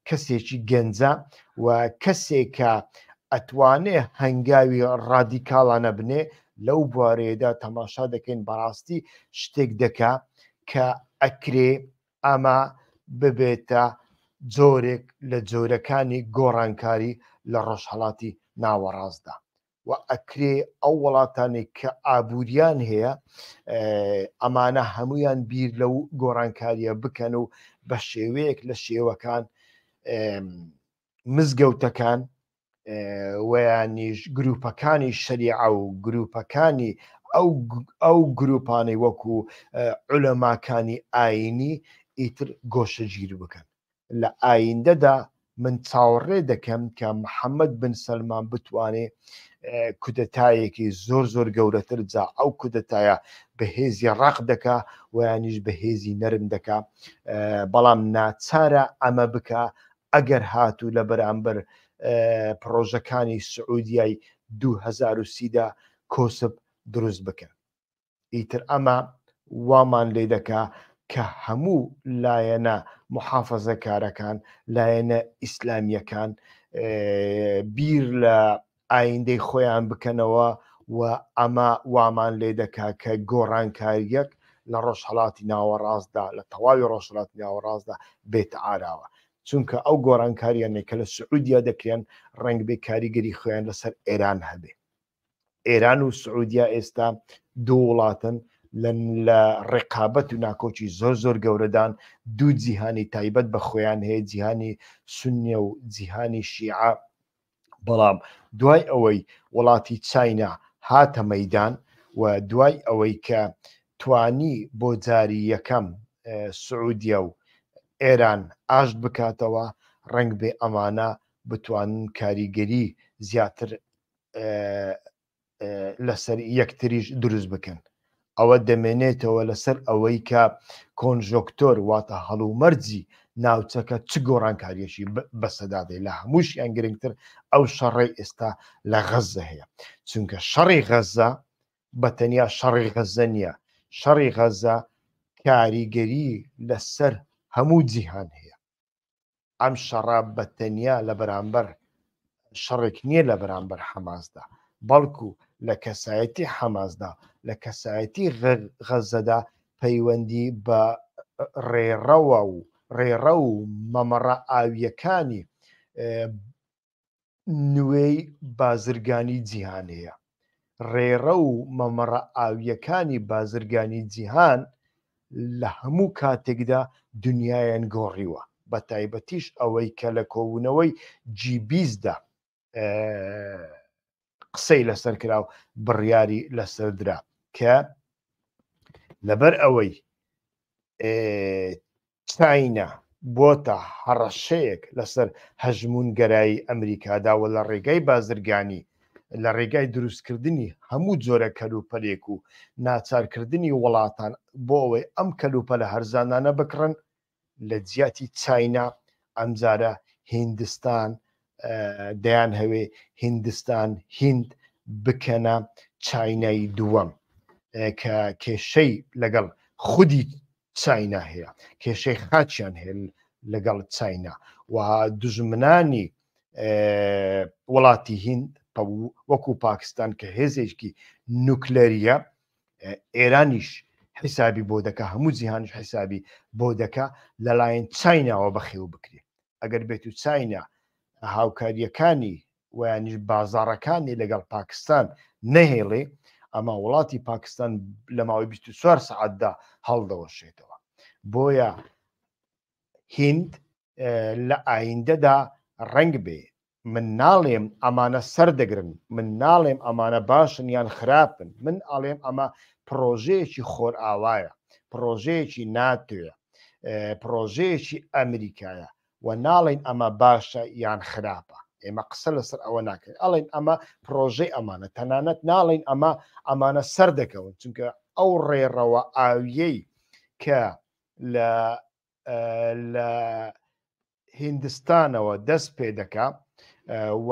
کەسێکی گەنجە و کەسێکە ئەتوانێ هەنگاوی ڕادیکاڵانە بنێ، لەو بوارەیەدا تەماشا دەکەین بەڕاستی شتێک دەکا کە ئەکرێ ئەمە ببێتە جۆرێک لە جۆرەکانی گۆڕانکاری لە ڕۆژهەڵاتی ناوەڕاستدا و ئەکرێ ئەو وڵاتانی کە ئابووریان هەیە ئەمانە هەمویان بیر لەو گۆڕانکاریە بکەن و بە شێوەیەک لە شێوەکان مزگەوتەکان ویانیش گروپەکانی شەریعە و گروپەکانی ئەو گروپانەی وەکو عولەماکانی ئاینی ئیتر گۆشەگیر بکەن. لە ئایندەدا من چاوەڕێ دەکەم کە محەممەد بن سەلمان بتوانێت کودەتایەکی زۆر گەورەتر جا ئەو کودەتایە بەهێزی ڕق دەکا ویانیش بەهێزی نەرم دەکا، بەڵام ناچارە ئەمە بکە ئەگەر هاتوو لە بەرامبەر پرۆژەکانی سعودیای 2030دا کۆسب دروست بکەن. ئیتر ئەمە وامان لێ دەکا کە هەموو لایەنە محافەزەکارەکان لایەنە ئیسلامیەکان بیر لە ئایندەی خۆیان بکەنەوە و ئەمە وامان لێ دەکا کە گۆڕانکاریەک لە ڕۆژهەڵاتی ناوەڕاستدا لە تەواوی ڕۆژهەڵاتی ناوەڕاستدا بێتە ئاراوە، چونکە ئەو گۆڕانکاریانێک کە لە سعودیا دەکرێن ڕەنگ بێ کاریگەری خۆیان لەسەر ئێران هەبێ. ئێران و سعودیا ئێستا دوو وڵاتن لە ڕێقابەت و ناکۆچی زۆر گەورەدان دوو جیهانی تایبەت بە خۆیان هەیە، جیهانی سونیە و جیهانی شیعە. بەڵام دوای ئەوەی وڵاتی چاینا هاتە مەیدان و دوای ئەوەی کە توانی بۆ جاری یەکەم سعودیا و ئێران ئاشت بکاتەوە، ڕەنگ بێ ئەمانە بتوانن کاریگەری زیاتر لەسەر یەکتریش دروست بکەن. ئەوە دەمێنێتەوە لەسەر ئەوەی کە کۆنژۆکتۆر واتە هەڵومەرجی ناوچەکە چ گۆڕانکاریەشی بەسەدادێ لە هەمووشیان گرنگتر ئەو شەڕی ئێستا لە غەزە هەیە، چونکە شەڕی غەزە بەتەنیا شەڕی غەزە نییە، شەڕی غەزە کاریگەری لەسەر هەموو جیهان هەیە. ئەم شەڕە بەتەنیا لە بەرامبەر شەڕێک نییە لە بەرامبەر حەماسدا، بەڵکو لە کەسایەتی حەماسدا لە کەسایەتی غەزەدا پەیوەندی بە ڕێڕە و مەمەڕە ئاویەکانی نوێی بازرگانی جیهان هەیە. ڕێڕە و مەمەڕە ئاویەکانی بازرگانی جیهان لە هەموو کاتێکدا دنیایان گۆڕیوە، بە تایبەتیش ئەوەی کە لە کۆبوونەوەی جیبیزدا قسەی لەسەر کرا و بڕیاری لەسەردرا کە لەبەر ئەوەی چاینا بۆتە هەڕەشەیەک لەسەر هەژمونگەرایی ئەمریکاداوە لە ڕێگای بازرگانی، لە ڕێگای دروستکردنی هەموو جۆرە کەلوپەلێک و ناچارکردنی وڵاتان بۆ ئەوەی ئەم کەلوپەلە هەرزانانە بکڕن، لە جیاتی چاینا ئەمجارە هیندستان دەیان هەوێ هیندستان هیند بکەنە چاینای دووەم کە کێشەی لەگەڵ خودی چاینا هەیە، کێشەی خاچیان هەیە لەگەڵ چاینا و دوژمنانی وڵاتی هیند وەکو پاکستان کە هێزێکی نوکلەریە، ئێرانیش حیسابی بۆ دەکا، هەموو جیهانش حیسابی بۆ دەکا لەلایەن چایناوە بەخێو بکرێ. ئەگەر بێت و چاینا هاوکاریەکانی ویانیش بازاڕەکانی لەگەڵ پاکستان نەهێڵێ، ئەمە وڵاتی پاکستان لە ماوەی 24 سەعاتدا هەڵدەوەشێتەوە. بۆیە هیند لە ئایندەدا ڕەنگ بێ من ناڵێم ئەمانە سەردەگرن، من ناڵێم ئەمانە باشن یان خراپن، من ئاڵێم ئەمە پرۆژەیەکی خۆرئاوایە، پرۆژەیەکی ناتۆیە، پرۆژەیەکی ئەمریکایە و ناڵێن ئەمە باشە یان خراپە. ئێمە قسە لەسەر ئەوە ناکەین، ئەڵێن ئەمە پرۆژەی ئەمانە، تەنانەت ناڵێن ئەمانە سەردەکەون، چونکە ئەو ڕێڕەوە ئاویەی کە لە هیندستانەوە دەست پێ دەکا و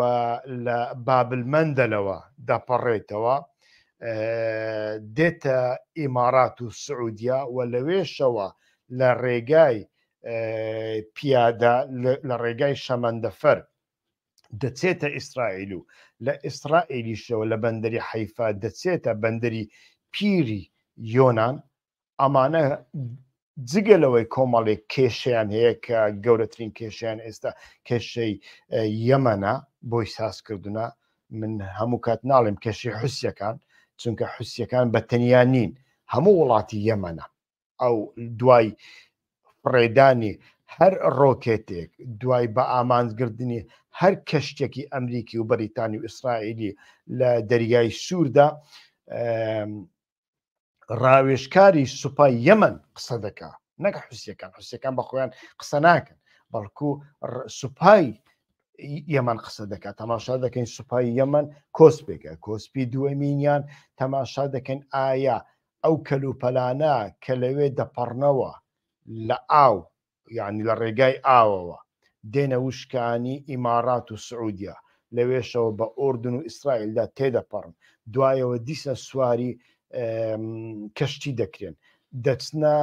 لە بابلمەندەلەوە دەپەڕێتەوە دێتە ئیمارات و سعودیا و لەوێشەوە لە ڕێگای پیادە لە ڕێگای شەمەندەفەر دەچێتە ئیسرائیل و لە ئیسرائیلیشەوە لە بەندەری حەیفا دەچێتە بەندەری پیری یۆنان، ئەمانە جگەلەوەی کۆمەڵێک کێشیان هەیە کە گەورەترین کێشیان ئێستا کێشەی یەمەنە بۆی سازکردونە. من هەموو کات ناڵێم کێشی حوسیەکان، چونکە حوسیەکان بەتەنیا نین، هەموو وڵاتی یەمەنە. ئەو دوای ڕێدانی هەر ڕۆکێتێک، دوای بە ئامانجگردنی هەر کەشتێکی ئەمریکی و بەریتانی و ئیسرائیلی لە دەریای سووردا، ڕاوێژکاری سوپای یەمەن قسە دەکا، نەک حوسیەکان. حوسیەکان بە خۆیان قسە ناکەن، بەڵکو سوپای یەمەن قسە دەکات. تەماشا دەکەین سوپای یەمەن کۆسپێکە، کۆسپی دووەمینیان تەماشا دەکەن ئایا ئەو کەلوپەلانە کە لەوێ دەپەڕنەوە لە ئاو، یعنی لە ڕێگای ئاوەوە دێنە وشکانی ئیمارات و سعودیا، لەوێشەوە بە ئوردن و ئیسرائیلدا تێدەپەڕن، دوایەوە دیسە سواری کەشتی دەکرێن، دەچنە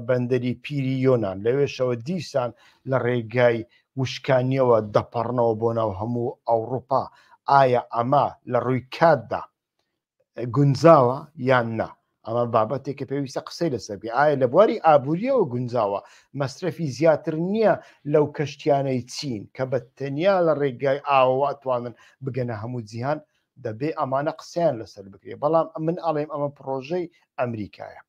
بەندەری پیری یۆنان، لەوێشەوە دیسان لە ڕێگای وشکانیەوە دەپەڕنەوە بۆ ناو هەموو ئەوروپا. ئایا ئەمە لە ڕووی کاتدا گونجاوە یان نا؟ ئەمە بابەتێکە پێویستە قسەی لەسەر بێ. ئایا لە بواری ئابوووریەوە گونجاوە، مەسرەفی زیاتر نییە لەو کەشتیانەی چین کە بە تەنیا لە ڕێگای ئاوەوە ئەتوانن بگەنە هەموو جیهان؟ دەبێ ئەمانە قسەیان لەسەر بکرێ. بەڵام من ئەڵێم ئەمە پرۆژەی ئەمریکایە،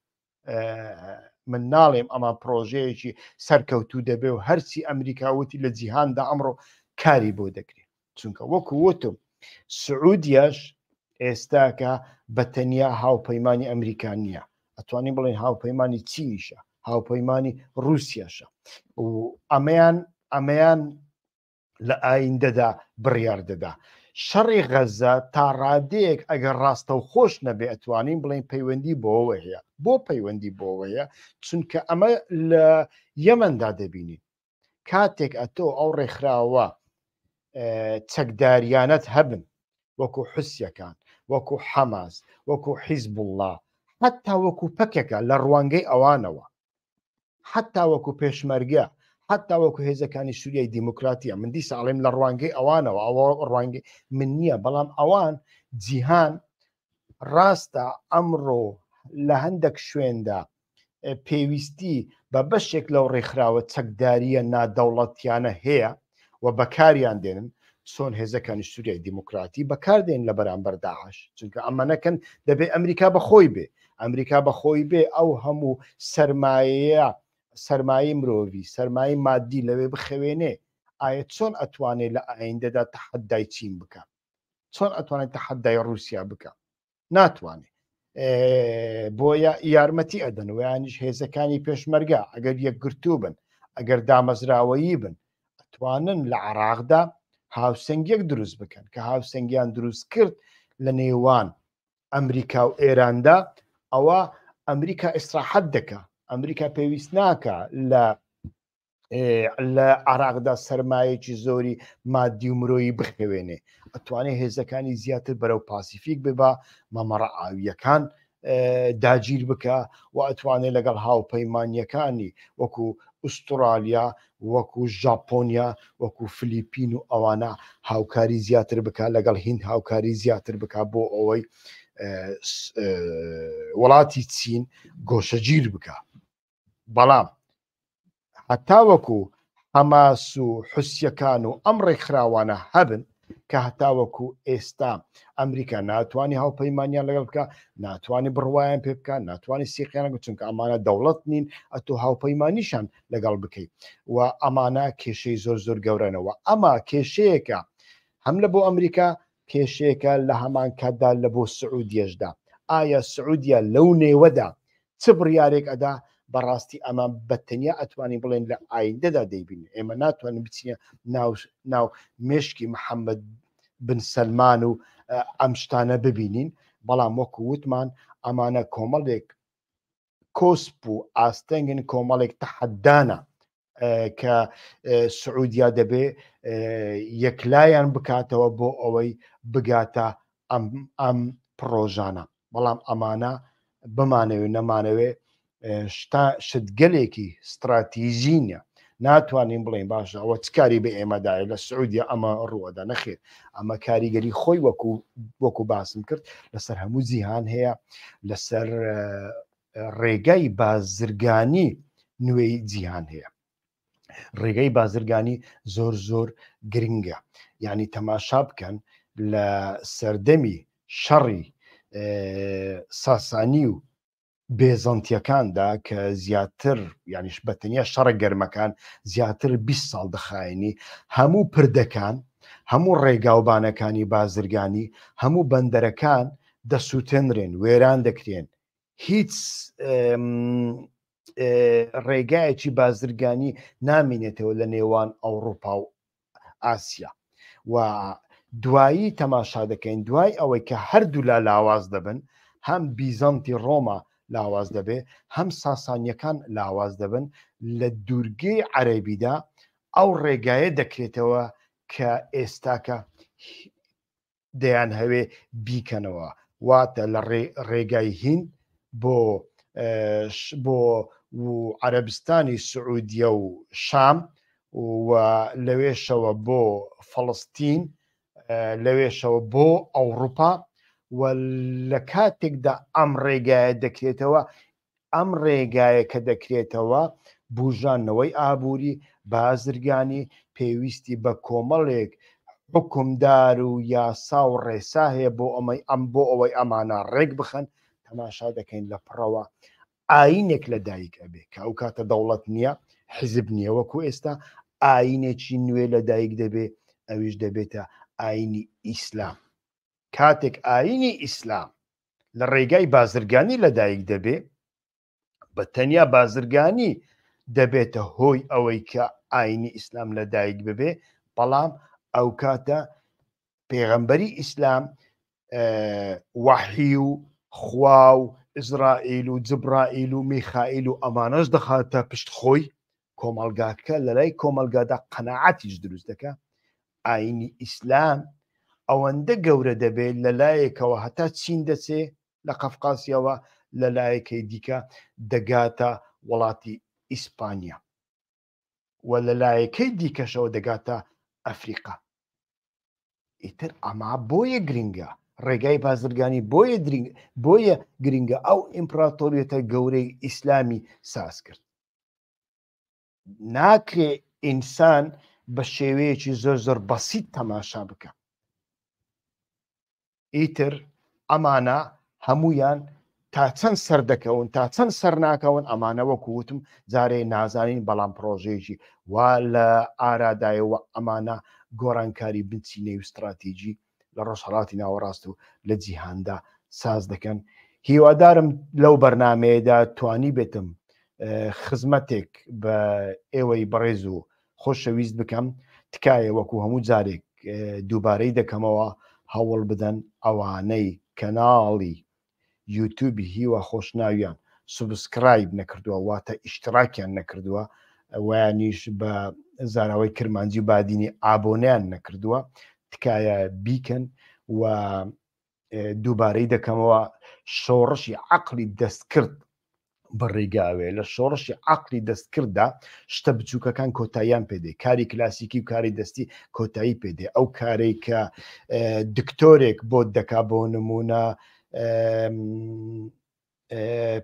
من ناڵێم ئەمە پرۆژەیەکی سەرکەوتوو دەبێ و هەرچی ئەمریکاوتی لە جیهاندا ئەمڕۆ کاری بۆ دەکرێت. چونکە وەکو وتم سعودیاش ئێستاکە بە تەنیا هاوپەیمانی ئەمریکان نییە، ئەتوانین بڵێن هاوپەیمانی چینیشە، هاوپەیمانی رووسیاشە، و ئەمەیان لە ئایندەدا بڕیار دەدا. شەڕی غەزە تا ڕادەیەک ئەگەر ڕاستە و خۆش نەبێ ئەتوانین بڵێن پەیوەندی بۆەوە هەیە. بۆ پەیوەندی بۆەوە هەیە؟ چونکە ئەمە لە یەمەندا دەبینین کاتێک ئەتۆ ئەو ڕێکخراوە چەکداریانەت هەبن، وەکو حوسیەکان، وەکو حەماس، وەکو حیزبوڵڵا، حتا وەکو پەکێکە لە ڕوانگەی ئەوانەوە، حتا وەکو پێشمەرگە، حتا وەکو هێزەکانی سووریای دیموکراتیە، من دیسە ئەڵێم لە ڕوانگەی ئەوانەوە، ئەوە ڕوانگەی من نییە. بەڵام ئەوان جیهان ڕاستە ئەمڕۆ لە هەندێک شوێندا پێویستی بە بەشێک لەو ڕێکخراوە چەکداریە نادەوڵەتیانە هەیە و بەکاریان دێنن، چۆن هێزەکانی سووریای دیموکراتی بەکاردێن لە بەرامبەر داعش. چونکە ئەمە نەکەن دەبێ ئەمریکا بەخۆی بێ، ئەمریکا بەخۆی بێ ئەو هەموو سەرمایە مرۆڤی، سەرمایە مادی لەوێ بخەوێنێ. ئایا چۆن ئەتوانێت لە ئایندەدا تەحەدای چین بکە؟ چۆن ئەتوانێت تەحەدای رووسیا بکە؟ ناتوانێت. بۆیە یارمەتی ئەدەن و یانیش هێزەکانی پێشمەرگە ئەگەر یەکگرتوو بن، ئەگەر دامەزراوەیی بن، ئەتوانن لە عێراقدا هاوسەنگیەک دروست بکەن کە هاوسەنگیان دروست کرد لە نێوان ئەمریکا و ئێراندا. ئەوە ئەمریکا ئیسراحەت دەکا، ئەمریکا پێویست ناکە لە عێراقدا سەرمایەکی زۆری مادی و مرۆیی بخەوێنێ، ئەتوانێت هێزەکانی زیاتر بەرەو پاسیفیک ببا، مەمەڕە ئاویەکان داگیر بکە و ئەتوانێت لەگەڵ هاوپەیمانیەکانی وەکو ئوسترالیا، وەکو ژاپۆنیا، وەکو فلیپین و ئەوانە هاوکاری زیاتر بکە، لەگەڵ هیند هاوکاری زیاتر بکە بۆ ئەوەی وڵاتی چین گۆشەگیر بکە. بەڵام هەتا وەکو حەماس و حوسیەکان و ئەم ڕێکخراوانە هەبن کە هەتا وەکو ئێستا ئەمریکا ناتوانانی هاوپەیمانیان لەگەڵ بکە، ناتوانانی بڕوایان پێ بکە، ناتوانانی سیقییانە، چونکە ئەمانە دەوڵەت نین، ئەتۆ هاوپەیمانیشان لەگەڵ بکەیت و ئەمانە کێشەی زۆر زۆر گەورەنەوە. ئەمە کێشەیەکە هەم لە بۆ ئەمریکا، کێشەیەکە لە هەمان کاتدا لە بۆ سعودیەشدا. ئایا سعودیا لەو نێوەدا چ بڕیارێک ئەدا؟ بەڕاستی ئەمە بەتەنیا ئەتوانی بڵێن لە ئایندەدا دەیبین. ئێمە ناتوانین بچینە ناو مێشکی محەممەد بن سەلمان و ئەم شتانە ببینین. بەڵام وەکو وتمان ئەمانە کۆمەڵێک کۆسپ و ئاستەنگن، کۆمەڵێک تەحەدانە کە سعودیا دەبێ یەکلایان بکاتەوە بۆ ئەوەی بگاتە ئەم پرۆژانە. بەڵام ئەمانە بمانەوێ نەمانەوێ شتگەلێکی استراتیژینە ناتوانین بڵێن باشە ئەوە چ کاری بە ئێمەدایە لە سعودیا ئەمە ڕوەدا نەخێر ئەمە کاریگەری خۆی وەکو باسم کرد لەسەر هەموو جیهان هەیە لەسەر ڕێگای بازرگانی نوێی جیهان هەیە ڕێگەی بازرگانی زۆر زۆر گرنگە یعنی تەماشا بکەن لە سەردەمی شەڕی ساسانی و بێزەنتیەکاندا کە زیاتر یانیش بەتەنیا شەڕە گەرمەکان زیاتر 20 ساڵ دەخایەنی هەموو پردەکان هەموو ڕێگاوبانەکانی بازرگانی هەموو بەندەرەکان دەسووتێنرێن وێران دەکرێن هیچ ڕێگایەکی بازرگانی نامێنێتەوە لە نێوان ئەوروپا و ئاسیا و دوایی تەماشا دەکەین دوای ئەوەی کە هەردوو لا لاواز دەبن هەم بیزانتی ڕۆما لاواز دەبێ هەم ساسانیەکان لاواز دەبن لە دوورگەی عەرەبیدا ئەو ڕێگایە دەکرێتەوە کە ئێستاکە دەیان هەوێ بیکەنەوە واتە لە ڕێگای هین بۆ عەرەبستانی سعودیە و شام و لەوێشەوە بۆ فەڵستین لەوێشەوە بۆ ئەوروپا و لە کاتێکدا ئەم ڕێگایە دەکرێتەوە ئەم ڕێگایە کە دەکرێتەوە بوژانەوەی ئابووری بازرگانی پێویستی بە کۆمەڵێک حکومدار و یاسا و ڕێسا هەیە بۆ ئەوەی ئەمانە ڕێک بخەن تەماشا دەکەین لە پڕەوە ئاینێک لە دایک ئەبێ کە ئەو کاتە دەوڵەت نییە حیزب نییە وەکو ئێستا ئاینێکی نوێ لە دایک دەبێ ئەویش دەبێتە ئاینی ئیسلام کاتێک ئاینی ئیسلام لە ڕێگای بازرگانی لە دایک دەبێ بە تەنیا بازرگانی دەبێتە هۆی ئەوەی کە ئاینی ئیسلام لە دایک ببێ بەڵام ئەو کاتە پێغەمبەری ئیسلام وەحی و خوا و ئیزرائیل و جبرائیل و میخائیل و ئەمانەش دەخاتە پشت خۆی کۆمەڵگاکە لە لای کۆمەلگادا قەناعەتیش دروست دەکە ئاینی ئیسلام ئەوەندە گەورە دەبێت لە لایەکەوە هەتا چین دەچێ لە قەفقاسیەوە لە لایەکەی دیکە دەگاتە وڵاتی ئیسپانیا و لە لایەکەی دیکەشەوە دەگاتە ئەفریقا ئیتر ئەما بۆیە گرنگە ڕێگای بازرگانی بۆیە گرنگە ئەو ئیمپراتۆریەتە گەورەی ئیسلامی ساز کرد ناکرێ ئینسان بە شێوەیەکی زۆر زۆر بەسیط تەماشا بکە ئیتر ئەمانە هەمویان تا چەند سەر دەکەون تا چەند سەر ناکەون ئەمانە وەکو وتم جارێ نازانین بەڵام پرۆژەیەکی وا لە ئارادایەوە ئەمانە گۆڕانکاری بنچینەی و استراتیژی لە ڕۆژهەڵاتی ناوەڕاست و لە جیهاندا ساز دەکەن هیوادارم لەو بەرنامەیەدا توانی بێتم خزمەتێک بە ئێوەی بەڕێز و خۆشەویست بکەم تکایە وەکو هەموو جارێک دووبارەی دەکەمەوە هەوڵ بدەن ئەوانەی کەناڵی یوتیوبی هیوە خۆشناویان سوبسکرایب نەکردووە واتە ئیشتراکیان نەکردووە ویانیش بە زاراوەی کرمانجی بادینی ئابۆنیان نەکردووە تکایە بیکەن و دووبارەی دەکەمەوە شۆڕشی عەقلی دەستکرد بەڕێگاوێ لە شۆڕشی عەقلی دەستکرددا شتە بچووکەکان کۆتاییان پێدێ کاری کلاسیکی و کاری دەستی کۆتایی پێدێ ئەو کارێک کە دکتۆرێک بۆ دەکا بۆ نمونە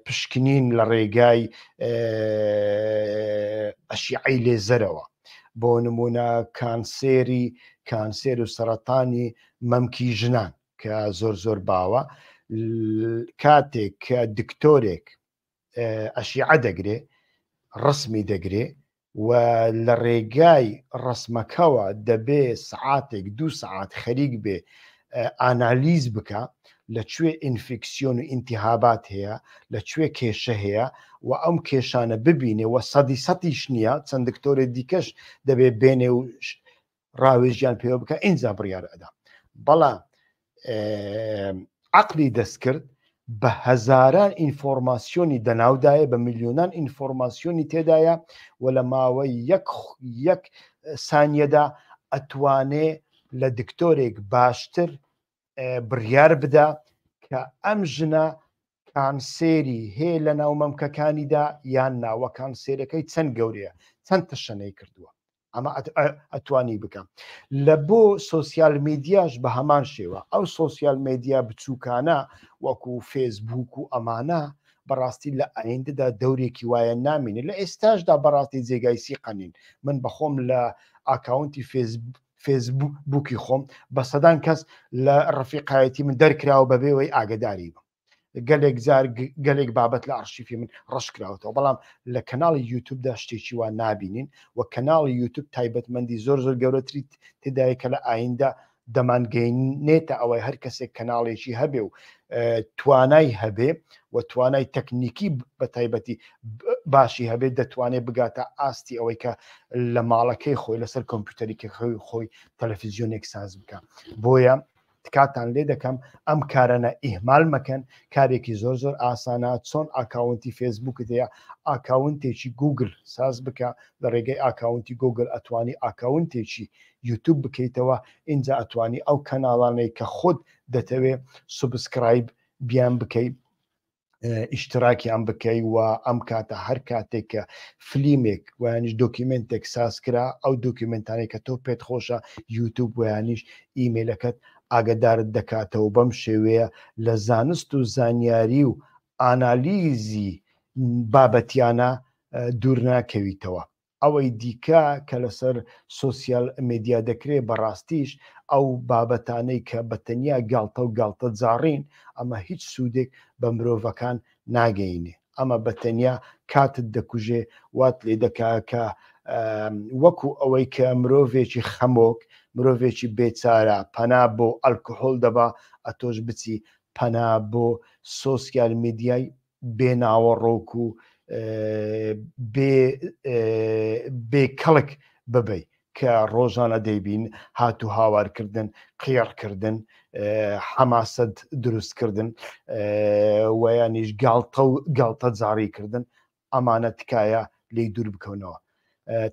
پشکنین لە ڕێگای ئەشیعەی لێزەرەوە بۆ نمونە کانسێر و سەرەتانی مەمکی ژنان کە زۆر زۆر باوە کاتێک کە دکتۆرێک ئەشیعە دەگرێ ڕسمی دەگرێ و لە ڕێگای ڕسمەکەوە دەبێ سعاتێک 2 سعات خەریک بێ ئانالیز بکە لەکوێ ئینفیکسیۆن و ئینتیهابات هەیە لەکوێ کێشە هەیە و ئەم کێشانە ببینێ و سەدیش نییە چەند دکتۆرێک دیکەش دەبێ بێنێ و ڕاوێژیان پێوە بکە ئینجا بڕیار ئەدا بەڵام عەقلی دەستکرد بە هەزاران ئینفۆرماسیۆنی دەناودایە بە میلیۆنان ئینفۆرماسیۆنی تێدایە و لە ماوەی یەک سانیەدا ئەتوانێ لە دکتۆرێک باشتر بڕیار بدە کە ئەم ژنە کانسێری هەیە لە ناو مەمکەکانیدا یان ناوە کانسێرەکەی چەند گەورەیە چەند تشەنەی کردووە ئەمە ئەتوانی بکەم لە بۆ سوسیال میدیاش بە هەمان شێوە ئەو سوسیال میدیا بچووکانە وەکو فێسبوک و ئەمانە بەڕاستی لە ئایندەدا دەورێکی وایە نامینێ لە ئێستاشدا بەڕاستی جێگای سیقەنین من بەخۆم لە ئاکاونتی فێسبووکی خۆم بە سەدان کەس لە ڕفیقایەتی من دەرکراوە بەبێەوەی ئاگداری بم گەلێک جار گەلێک بابەت لە ئارشیفی من ڕشکراوەوە بەڵام لە کەناڵی یوتیوبدا شتێکی وان نابینین و کەناڵی یوتیوب تایبەتمەندی زۆر گەورەتری تێدایە کە لە ئایندە دەمانگەینێتە ئەوەی هەر کەسێک کەناڵێکی هەبێ و توانای هەبێ و توانای تەکنیکی بە تایبەتی باشی هەبێت دەتوانێت بگاتە ئاستی ئەوەی کە لە ماڵەکەی خۆی لەسەر کۆمپیوتەریکە خۆی تەلەڤیزیۆنێک ساز بکە بۆیە تکاتان لێ دەکەم ئەم کارەنە ئیهمال مەکەن کارێکی زۆر ئاسانە چۆن ئاکاونتی فێسبووکت هەیە ئاکاونتێکی گوگل ساز بکە لە ڕێگەی ئاکاونتی گوگل ئەتوانی ئاکاونتێکی یوتیوب بکەیتەوە اینجا ئەتوانی ئەو کەناڵانەی کە خۆت دەتەوێت سوبسکرایب بیان بکەیت ئیشتراکیان بکەی و ئەم کاتە هەر کاتێک کە فلیمێک ویانیش دۆکیمنتێک سازکرا ئەو دۆکیمنتانەی کە تۆ پێت خۆشە یوتیوب ویانیش ئیمێلەکەت ئاگدارت دەکاتەوە بەم شێوەیە لە زانست و زانیاری و ئانالیزی بابەتیانە دوور ناکەویتەوە ئەوەی دیکە کە لەسەر سوسیال میدیا دەکرێت بەڕاستیش ئەو بابەتانەی کە بەتەنیا گاڵتە و گاڵتە جاڕین ئەمە هیچ سوودێک بە مرۆڤەکان ناگەینێ ئەمە بەتەنیا کاتت دەکوژێ وات لێ دەکا کە وەکو ئەوەی کە مرۆڤێکی خەمۆک مرۆڤێکی بێچارە پەنا بۆ ئەلکۆهۆل دەبا ئەتۆش بچی پەنا بۆ سوسیال میدیای بێناوەڕۆک و بێکەڵک ببێ کە ڕۆژانە دەیبین هاتو هاوارکردن قێڕکردن حەماسەت دروستکردن ویانیش گاڵتە جاڕیکردن ئەمانە تکایە لێی دوور بکەونەوە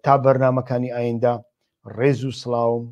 تا بەرنامەکانی ئایندا ڕێز و سڵاوم